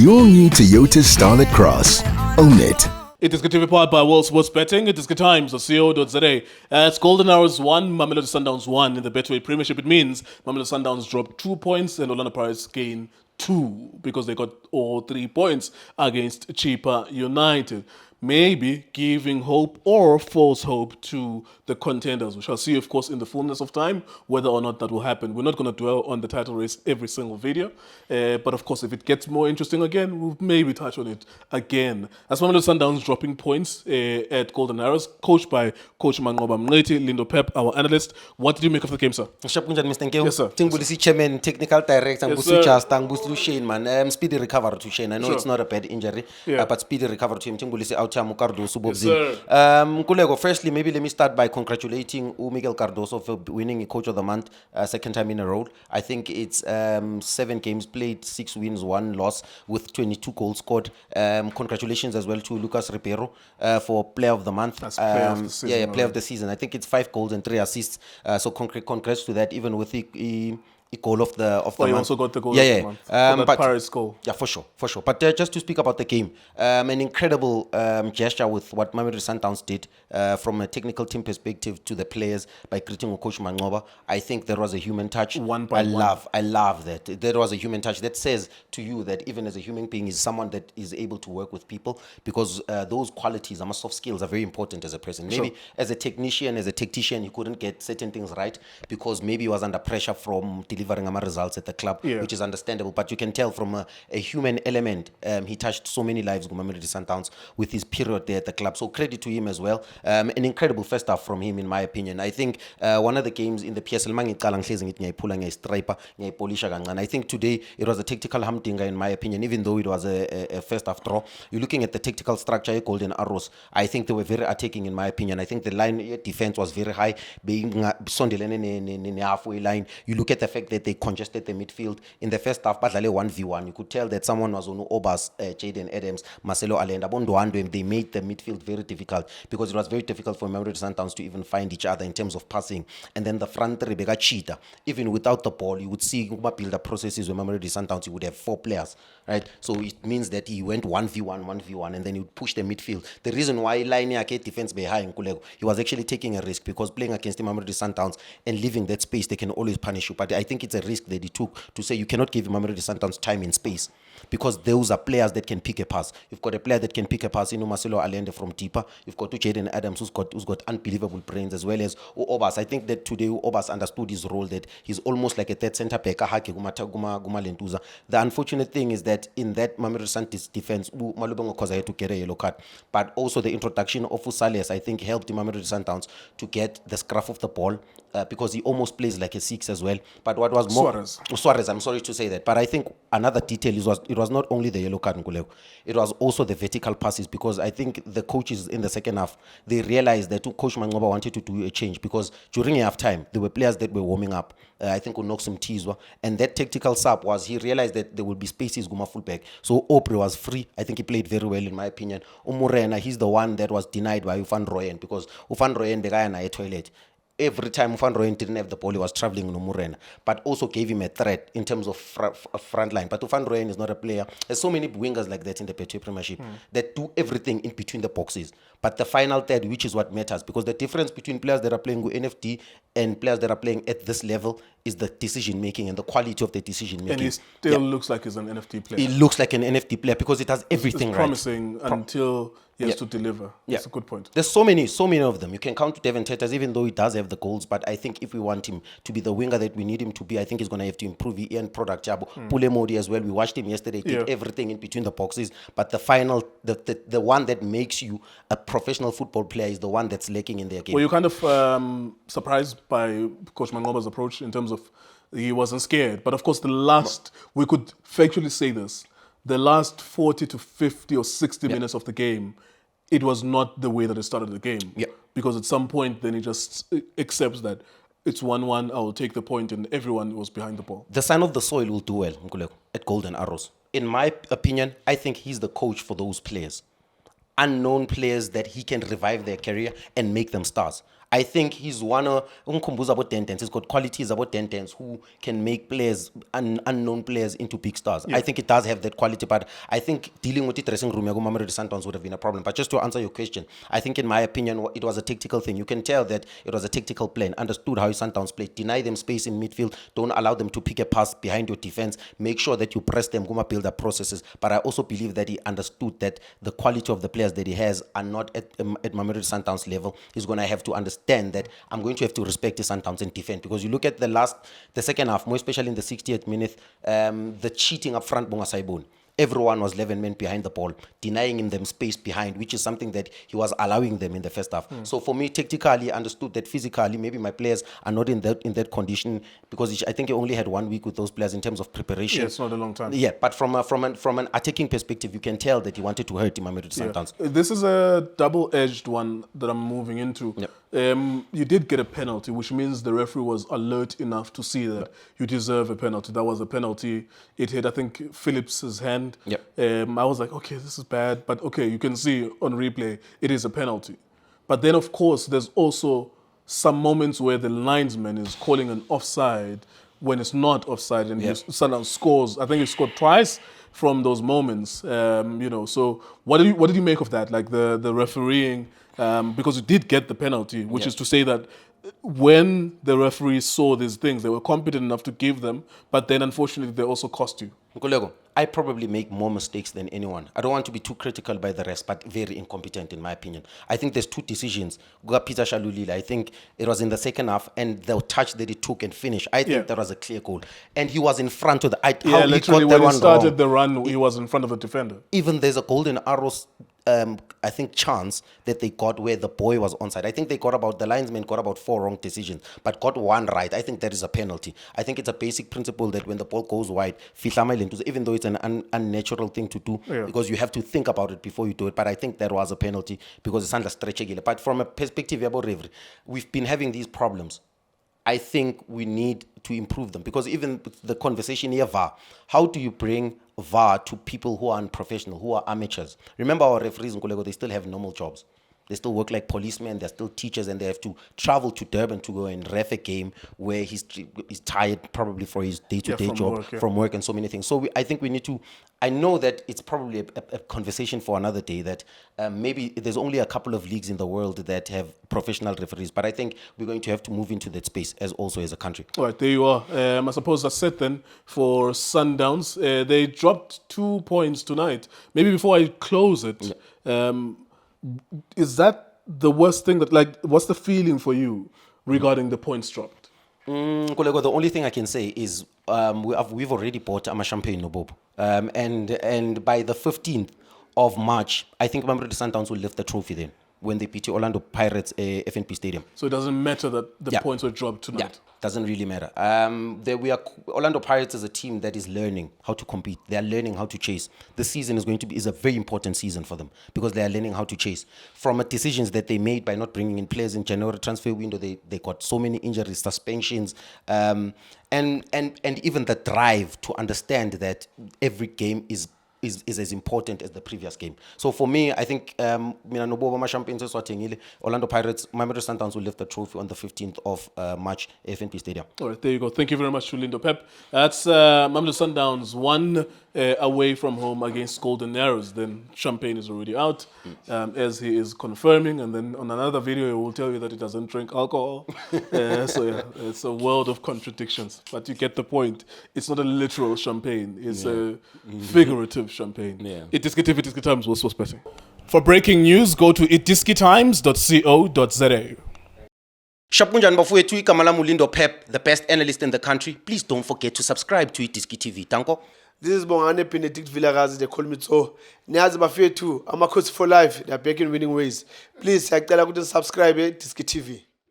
your new Toyota Starlet Cross. Own it. iDiskiTV powered by World Sports Betting. iDiski Times, .co.za. It's Golden Arrows 1, Mamelodi Sundowns 1 in the Betway Premiership. It means Mamelodi Sundowns dropped 2 points and Orlando Pirates gained 2 because they got all 3 points against Chippa United. Maybe giving hope or false hope to the contenders. We shall see, of course, in the fullness of time whether or not that will happen. We're not going to dwell on the title race every single video, but of course, if it gets more interesting again, we'll maybe touch on it again. As one of the Sundowns dropping points at Golden Arrows, coached by Coach Mamelodi Lindo Pep, our analyst. What did you make of the game, sir? Yes, sir. Yes, Chairman, technical director, Yes, sir. Shane, man. Speedy recovery to Shane. I know Sure. it's not a bad injury, Yeah. but speedy recovery to him. Yes, sir. Kulego, firstly, maybe let me start by congratulating Miguel Cardoso for winning Coach of the Month, second time in a row. I think it's 7 games played, 6 wins, 1 loss, with 22 goals scored. Congratulations as well to Lucas Ribeiro for Player of the Month. That's Player of the Season, Yeah, Player of the Season. I think it's 5 goals and 3 assists. So congrats to that, even with the goal of the Oh, month. you also got the goal Yeah, of yeah. the month. For that But Pirates goal. yeah, for sure. But just to speak about the game, an incredible gesture with what Mamelodi Sundowns did from a technical team perspective to the players by greeting Coach Manqoba. I think there was a human touch. One by one. I love that. There was a human touch that says to you that even as a human being is someone that is able to work with people, because those qualities, soft skills, are very important as a person. Maybe as a technician, as a tactician, he couldn't get certain things right because maybe he was under pressure from delivering results at the club, which is understandable. But you can tell from a human element, he touched so many lives, Mamelodi Sundowns, with his period there at the club. So credit to him as well. An incredible first half from him, in my opinion. I think one of the games in the PSL, I think today it was a tactical humdinger, in my opinion, even though it was a first half draw. You're looking at the tactical structure, Golden Arrows. I think they were very attacking, in my opinion. I think the line defense was very high, being halfway line. You look at the fact that they congested the midfield in the first half, but 1v1. You could tell that someone was on Obas, Jaden Adams, Marcelo Allende, they made the midfield very difficult because it was very difficult for Mamelodi Sundowns to even find each other in terms of passing. And then the front Rebecca cheetah, even without the ball, you would see build-up processes where Mamelodi Sundowns, you would have 4 players, right? So it means that he went 1v1, and then he would push the midfield. The reason why line defense behind Kulego, he was actually taking a risk because playing against the Mamelodi Sundowns and leaving that space, they can always punish you. But I think it's a risk that he took to say you cannot give Mamelodi Sundowns time and space because those are players that can pick a pass. You've got a player that can pick a pass, Marcelo Allende from Tipa. You've got Jaden Adams who's got unbelievable brains, as well as Obas. I think that today Obas understood his role, that he's almost like a third center back. The unfortunate thing is that in that Mamelodi Sundowns defense, Malubongo Khoza had to get a yellow card. But also the introduction of Usales, I think, helped Mamelodi Sundowns to get the scruff of the ball because he almost plays like a 6 as well. But what was more Suarez, I'm sorry to say that, but I think another detail is it was not only the yellow card, Nkuleko, it was also the vertical passes, because I think the coaches in the second half, they realized that Coach Manqoba wanted to do a change because during half time there were players that were warming up. I think Unoxum Tizwa, and that tactical sub was he realized that there would be spaces Guma fullback. So Opre was free. I think he played very well, in my opinion. Umurena, he's the one that was denied by Ufan Royen because Ufan Royen the guy in a toilet. Every time Van Rooyen didn't have the ball, he was traveling no Murena, but also gave him a threat in terms of front line. But Van Rooyen is not a player. There's so many wingers like that in the Betway Premiership that do everything in between the boxes. But the final third, which is what matters, because the difference between players that are playing with NFT and players that are playing at this level is the decision making and the quality of the decision making. And he still looks like he's an NFT player. He looks like an NFT player because it has everything it's promising until he has to deliver. That's a good point. There's so many of them. You can count Devin Tetters, even though he does have the goals. But I think if we want him to be the winger that we need him to be, I think he's going to have to improve his end product. Pule Modi as well. We watched him yesterday. Did everything in between the boxes. But the final, the one that makes you a professional football player is the one that's lacking in their game. Were you kind of surprised by Coach Manqoba's approach in terms of he wasn't scared? But of course, we could factually say this, the last 40 to 50 or 60 minutes of the game, it was not the way that it started the game. Because at some point, then he just accepts that it's 1-1, I will take the point, and everyone was behind the ball. The sign of the soil will do well, Nkuleko, at Golden Arrows. In my opinion, I think he's the coach for those players. Unknown players that he can revive their career and make them stars. I think he's one of about 10. He's got qualities about 10 who can make players, unknown players, into big stars. I think it does have that quality, but I think dealing with the dressing room, Mamelodi Sundowns would have been a problem. But just to answer your question, I think in my opinion, it was a tactical thing. You can tell that it was a tactical plan, understood how Sundowns played, deny them space in midfield, don't allow them to pick a pass behind your defense, make sure that you press them, build-up processes. But I also believe that he understood that the quality of the players that he has are not at Mamelodi Sundowns level. He's going to have to understand that I'm going to have to respect the Sundowns and defend, because you look at the second half, more especially in the 60th minute, the cheating up front, Bonga Saibon. Everyone was 11 men behind the ball, denying them space behind, which is something that he was allowing them in the first half. So for me, tactically, I understood that physically, maybe my players are not in that condition, because I think he only had 1 week with those players in terms of preparation. Yeah, it's not a long time. Yeah, but from an attacking perspective, you can tell that he wanted to hurt Mamelodi Sundowns. This is a double-edged one that I'm moving into. Yep. You did get a penalty, which means the referee was alert enough to see that you deserve a penalty. That was a penalty. It hit, I think, Phillips's hand. Yep. I was like, okay, this is bad. But okay, you can see on replay, it is a penalty. But then, of course, there's also some moments where the linesman is calling an offside when it's not offside, and Sundowns scores. I think he scored twice from those moments. So what did you make of that? Like the refereeing, because you did get the penalty, which is to say that when the referees saw these things, they were competent enough to give them, but then unfortunately they also cost you. Nkululeko, I probably make more mistakes than anyone. I don't want to be too critical by the rest, but very incompetent in my opinion. I think there's two decisions. Peter Shalulile, I think it was in the second half, and the touch that he took and finished, I think that was a clear goal. And he was in front of literally when he started the run, he was in front of a defender. Even there's a golden arrows, I think, chance that they got where the boy was onside. I think the linesman got about 4 wrong decisions, but got 1 right. I think that is a penalty. I think it's a basic principle that when the ball goes wide, even though it's an unnatural thing to do, because you have to think about it before you do it. But I think that was a penalty because it's under stretch. But from a perspective about referee, we've been having these problems. I think we need to improve them, because even the conversation here, VAR, how do you bring VAR to people who are unprofessional, who are amateurs? Remember, our referees in Kolego, they still have normal jobs. They still work like policemen, they're still teachers, and they have to travel to Durban to go and ref a game where he's tired probably for his day-to-day job, from work and so many things. So I think we need to, I know that it's probably a conversation for another day, that maybe there's only a couple of leagues in the world that have professional referees, but I think we're going to have to move into that space as a country. All right, there you are. I suppose that's it then for Sundowns. They dropped 2 points tonight. Maybe before I close it, is that the worst thing what's the feeling for you regarding the points dropped? Kolego, the only thing I can say is we've already bought a champagne, Nobob. And by the 15th of March, I think Mamelodi Sundowns will lift the trophy then, when they beat Orlando Pirates FNP Stadium. So it doesn't matter that the points were dropped tonight? Yeah, doesn't really matter. Orlando Pirates is a team that is learning how to compete. They are learning how to chase. This season is a very important season for them, because they are learning how to chase. From decisions that they made by not bringing in players in January transfer window, they got so many injuries, suspensions, and even the drive to understand that every game is as important as the previous game. So for me, I think Orlando Pirates, Mamelodi Sundowns will lift the trophy on the 15th of March, FNP Stadium. All right, there you go. Thank you very much to Lindo Pep. That's Mamelodi Sundowns 1 away from home against Golden Arrows. Then Champagne is already out, as he is confirming. And then on another video, he will tell you that he doesn't drink alcohol. It's a world of contradictions. But you get the point. It's not a literal champagne. It's a figurative champagne. iDiskiTV, iDiski Times was betting. For breaking news, go to iDiskiTimes.co.za. Shapunjan bafowethu igama lami Lindo Pep, the best analyst in the country. Please don't forget to subscribe to iDiskiTV. Tanko. This is Bongane Benedict Vilakazi, they call me so. Niyazi bafowethu, amakhosi for life, they are back in winning ways. Please, siyacela ukuthi subscribe iDiskiTV.